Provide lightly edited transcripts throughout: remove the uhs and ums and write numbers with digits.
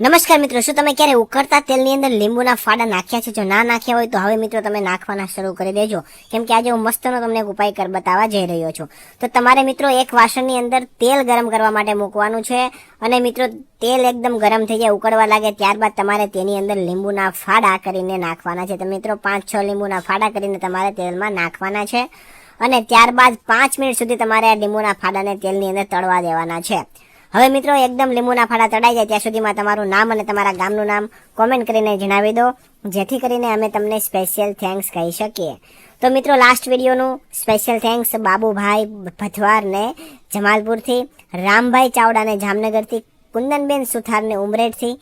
નમસ્કાર મિત્રો, શું તમે ક્યારે ઉકળતા તેલની અંદર લીંબુના ફાડા નાખ્યા છે? જો ના નાખ્યા હોય તો હવે મિત્રો તમે નાખવાના શરૂ કરી દેજો, કેમ કે આજે હું મસ્તનો તમને એક ઉપાય બતાવવા જઈ રહ્યો છું. તો તમારે મિત્રો એક વાસણની અંદર તેલ ગરમ કરવા માટે મૂકવાનું છે અને મિત્રો તેલ એકદમ ગરમ થઈ જાય, ઉકળવા લાગે ત્યારબાદ તમારે તેની અંદર લીંબુના ફાડા કરીને નાખવાના છે. તો મિત્રો 5-6 લીંબુના ફાડા કરીને તમારે તેલમાં નાખવાના છે અને ત્યારબાદ 5 મિનિટ સુધી તમારે આ લીંબુના ફાડાને તેલની અંદર તળવા દેવાના છે. હવે મિત્રો એકદમ લીંબુના ફાડા તળાઈ જાય ત્યાં સુધીમાં તમારું નામ અને તમારા ગામનું નામ કોમેન્ટ કરીને જણાવી દો, જેથી કરીને અમે તમને સ્પેશિયલ થેન્ક્સ કહી શકીએ. તો મિત્રો લાસ્ટ વિડીયોનું સ્પેશિયલ થેન્ક્સ બાબુભાઈ ભથવારને જમાલપુરથી, રામભાઈ ચાવડાને જામનગરથી, કુંદનબેન સુથારને ઉમરેઠથી,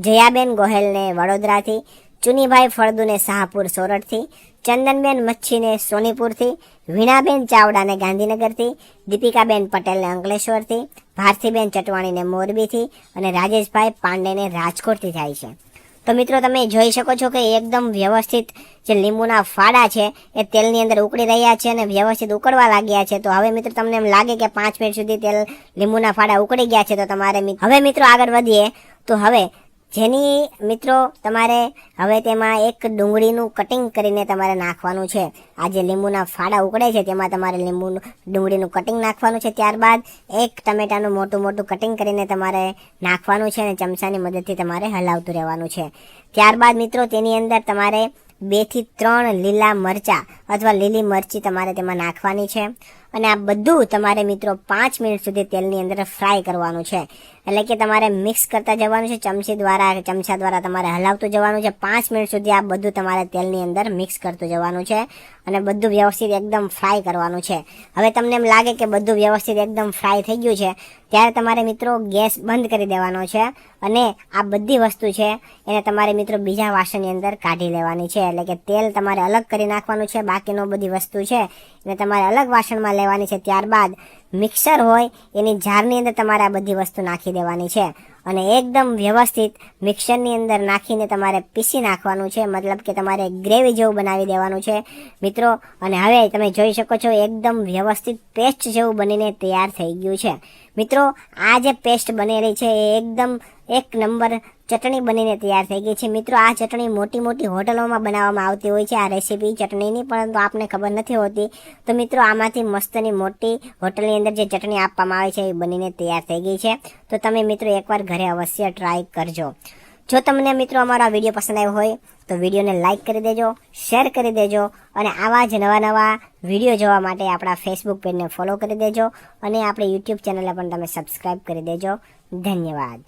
જયાબેન ગોહેલને વડોદરાથી, ચુનીભાઈ ફળદુને શાહપુર સોરઠથી, ચંદનબેન મચ્છીને સોનીપુરથી, વીણાબેન ચાવડાને ગાંધીનગરથી, દીપિકાબેન પટેલને અંકલેશ્વરથી, ભારતીબેન ચટવાણીને મોરબીથી અને રાજેશભાઈ પાંડેને રાજકોટથી થાય છે. તો મિત્રો તમે જોઈ શકો છો કે એકદમ વ્યવસ્થિત જે લીંબુના ફાડા છે એ તેલની અંદર ઉકળી રહ્યા છે અને વ્યવસ્થિત ઉકળવા લાગ્યા છે. તો હવે મિત્રો તમને એમ લાગે કે 5 મિનિટ સુધી તેલ લીંબુના ફાડા ઉકળી ગયા છે, તો તમારે હવે મિત્રો આગળ વધીએ. તો હવે જેની મિત્રો તમારે હવે તેમાં એક ડુંગળીનું કટિંગ કરીને તમારે નાખવાનું છે. આ જે લીંબુના ફાડા ઉકળે છે તેમાં તમારે ડુંગળીનું કટિંગ નાખવાનું છે. ત્યારબાદ એક ટમેટાનું મોટું કટિંગ કરીને તમારે નાખવાનું છે અને ચમચાની મદદથી તમારે હલાવતું રહેવાનું છે. ત્યારબાદ મિત્રો તેની અંદર તમારે 2 થી 3 લીલા મરચા અથવા લીલી મરચી તમારે તેમાં નાખવાની છે અને આ બધું તમારે મિત્રો 5 મિનિટ સુધી તેલની અંદર ફ્રાય કરવાનું છે. એટલે કે તમારે મિક્સ કરતા જવાનું છે, ચમચા દ્વારા તમારે હલાવતું જવાનું છે. 5 મિનિટ સુધી આ બધું તમારે તેલની અંદર મિક્સ કરતું જવાનું છે અને બધું વ્યવસ્થિત એકદમ ફ્રાય કરવાનું છે. હવે તમને એમ લાગે કે બધું વ્યવસ્થિત એકદમ ફ્રાય થઈ ગયું છે ત્યારે તમારે મિત્રો ગેસ બંધ કરી દેવાનો છે અને આ બધી વસ્તુ છે એને તમારે મિત્રો બીજા વાસણની અંદર કાઢી લેવાની છે. એટલે કે તેલ તમારે અલગ કરી નાખવાનું છે, બાકીનો બધી વસ્તુ છે એને તમારે અલગ વાસણમાં લેવાની છે. ત્યારબાદ મિક્સર હોય એની જારની અંદર તમારે આ બધી વસ્તુ નાખી દેવાની છે અને એકદમ વ્યવસ્થિત મિક્સરની અંદર નાખીને તમારે પીસી નાખવાનું છે. મતલબ કે તમારે ગ્રેવી જેવું બનાવી દેવાનું છે મિત્રો. અને હવે તમે જોઈ શકો છો એકદમ વ્યવસ્થિત પેસ્ટ જેવું બનીને તૈયાર થઈ ગયું છે. મિત્રો આ જે પેસ્ટ બનેલી છે એ એકદમ 1 નંબર ચટણી બનીને તૈયાર થઈ ગઈ છે. મિત્રો આ ચટણી મોટી હોટલોમાં બનાવવામાં આવતી હોય છે આ રેસીપી ચટણીની, પરંતુ આપને ખબર નથી હોતી. તો મિત્રો આમાંથી મસ્તની મોટી હોટલની અંદર જે ચટણી આપવામાં આવે છે એ બનીને તૈયાર થઈ ગઈ છે. તો તમે મિત્રો એકવાર ઘરે અવશ્ય ટ્રાય કરજો. જો તમને મિત્રો અમારો આ વિડીયો પસંદ આવ્યો હોય તો વિડીયોને લાઇક કરી દેજો, શેર કરી દેજો અને આવા જ નવા વિડીયો જોવા માટે આપણા ફેસબુક પેજને ફોલો કરી દેજો અને આપણી યુટ્યુબ ચેનલને પણ તમે સબસ્ક્રાઈબ કરી દેજો. ધન્યવાદ.